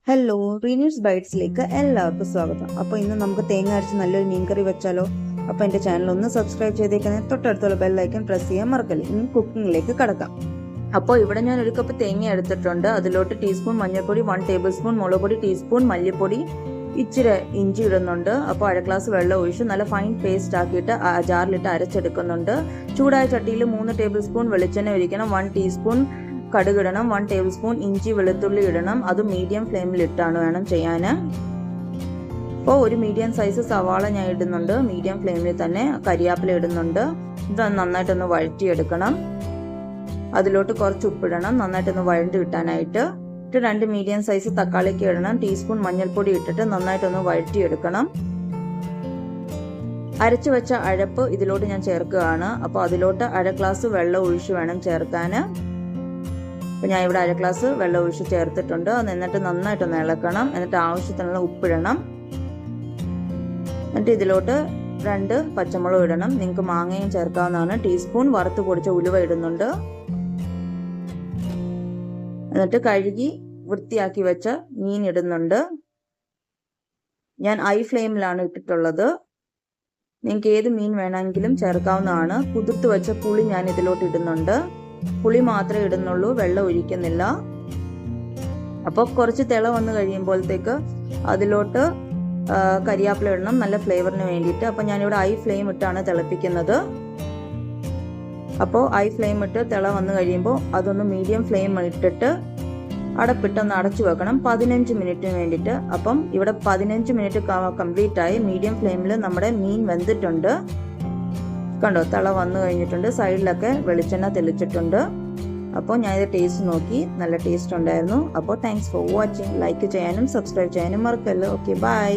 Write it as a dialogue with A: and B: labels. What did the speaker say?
A: Hello, റീനീസ് ബൈറ്റ്സിലേക്ക് എല്ലാവർക്കും സ്വാഗതം. അപ്പോൾ ഇന്ന് നമുക്ക് തേങ്ങ അരച്ച് നല്ലൊരു മീൻകറി വെച്ചാലോ? അപ്പോൾ എൻ്റെ ചാനൽ ഒന്ന് സബ്സ്ക്രൈബ് ചെയ്തേക്കുന്നത്, തൊട്ടടുത്തുള്ള ബെല്ലൈക്കൺ പ്രസ് ചെയ്യാൻ മറക്കല്ലേ. ഇനി കുക്കിങ്ങിലേക്ക് കടക്കാം. അപ്പോൾ ഇവിടെ ഞാൻ ഒരു കപ്പ് തേങ്ങ എടുത്തിട്ടുണ്ട്. അതിലോട്ട് ടീസ്പൂൺ മഞ്ഞൾപ്പൊടി, 1 ടേബിൾ സ്പൂൺ മുളക് പൊടി, ടീസ്പൂൺ മല്ലിപ്പൊടി, ഇച്ചിരി ഇഞ്ചി ഇടുന്നുണ്ട്. അപ്പോൾ 1/2 ഗ്ലാസ് വെള്ളം ഒഴിച്ച് നല്ല ഫൈൻ പേസ്റ്റ് ആക്കിയിട്ട് ജാറിലിട്ട് അരച്ചെടുക്കുന്നുണ്ട്. ചൂടായ ചട്ടിയിൽ 3 ടേബിൾ സ്പൂൺ വെളിച്ചെണ്ണ ഒഴിക്കണം. 1 ടീസ്പൂൺ കടുക് ഇടണം. 1 ടേബിൾ സ്പൂൺ ഇഞ്ചി വെളുത്തുള്ളി ഇടണം. അത് മീഡിയം ഫ്ലെയിമിൽ ഇട്ടാണ് വേണം ചെയ്യാൻ. അപ്പോൾ ഒരു മീഡിയം സൈസ് സവാള ഞാൻ ഇടുന്നുണ്ട്. മീഡിയം ഫ്ലെയിമിൽ തന്നെ കരിയാപ്പില ഇടുന്നുണ്ട്. ഇത് നന്നായിട്ടൊന്ന് വഴറ്റിയെടുക്കണം. അതിലോട്ട് കുറച്ച് ഉപ്പിടണം, നന്നായിട്ടൊന്ന് വഴണ്ടി കിട്ടാനായിട്ട്. 2 മീഡിയം സൈസ് തക്കാളിക്ക് ഇടണം. ടീസ്പൂൺ മഞ്ഞൾപ്പൊടി ഇട്ടിട്ട് നന്നായിട്ടൊന്ന് വഴറ്റിയെടുക്കണം. അരച്ചു വെച്ച അഴപ്പ് ഇതിലോട്ട് ഞാൻ ചേർക്കുകയാണ്. അപ്പോൾ അതിലോട്ട് 1/2 ഗ്ലാസ് വെള്ളം ഒഴിച്ച് വേണം ചേർക്കാൻ. അപ്പോൾ ഞാൻ ഇവിടെ 1/2 ഗ്ലാസ് വെള്ളം ഒഴിച്ച് ചേർത്തിട്ടുണ്ട്. എന്നിട്ട് നന്നായിട്ടൊന്ന് ഇളക്കണം. എന്നിട്ട് ആവശ്യത്തിനുള്ള ഉപ്പിടണം. എന്നിട്ട് ഇതിലോട്ട് 2 പച്ചമുളക് ഇടണം. നിങ്ങൾക്ക് മാങ്ങയും ചേർക്കാവുന്നതാണ്. ടീസ്പൂൺ വറുത്ത് പൊടിച്ച ഉലുവ ഇടുന്നുണ്ട്. എന്നിട്ട് കഴുകി വൃത്തിയാക്കി വെച്ച മീൻ ഇടുന്നുണ്ട്. ഞാൻ ഹൈ ഫ്ലെയിമിലാണ് ഇട്ടിട്ടുള്ളത്. നിങ്ങൾക്ക് ഏത് മീൻ വേണമെങ്കിലും ചേർക്കാവുന്നതാണ്. കുതിർത്ത് വെച്ച പുളി ഞാൻ ഇതിലോട്ട് ഇടുന്നുണ്ട്. പുളി മാത്രമേ ഇടുന്നുള്ളൂ, വെള്ളം ഒഴിക്കുന്നില്ല. അപ്പോൾ കുറച്ച് തിള വന്നു കഴിയുമ്പോഴത്തേക്ക് അതിലോട്ട് കരിയാപ്പില ഇടണം, നല്ല ഫ്ലേവറിന് വേണ്ടിയിട്ട്. അപ്പോൾ ഞാനിവിടെ ഹൈ ഫ്ലെയിം ഇട്ടാണ് തിളപ്പിക്കുന്നത്. അപ്പോൾ ഹൈ ഫ്ലെയിം ഇട്ട് തിള വന്നു കഴിയുമ്പോൾ അതൊന്ന് മീഡിയം ഫ്ലെയിം ഇട്ടിട്ട് അടപ്പിട്ടൊന്ന് അടച്ചു വെക്കണം 15 മിനിറ്റിന് വേണ്ടിയിട്ട്. അപ്പം ഇവിടെ 15 മിനിറ്റ് കംപ്ലീറ്റ് ആയി. മീഡിയം ഫ്ലെയിമിൽ നമ്മുടെ മീൻ വെന്തിട്ടുണ്ട്. കണ്ടോ, തിള വന്നു കഴിഞ്ഞിട്ടുണ്ട്. സൈഡിലൊക്കെ വെളിച്ചെണ്ണ തെളിച്ചിട്ടുണ്ട്. അപ്പോൾ ഞാനിത് ടേസ്റ്റ് നോക്കി, നല്ല ടേസ്റ്റ് ഉണ്ടായിരുന്നു. അപ്പോൾ താങ്ക്സ് ഫോർ വാച്ചിങ്. ലൈക്ക് ചെയ്യാനും സബ്സ്ക്രൈബ് ചെയ്യാനും മറക്കല്ലോ. Okay, by.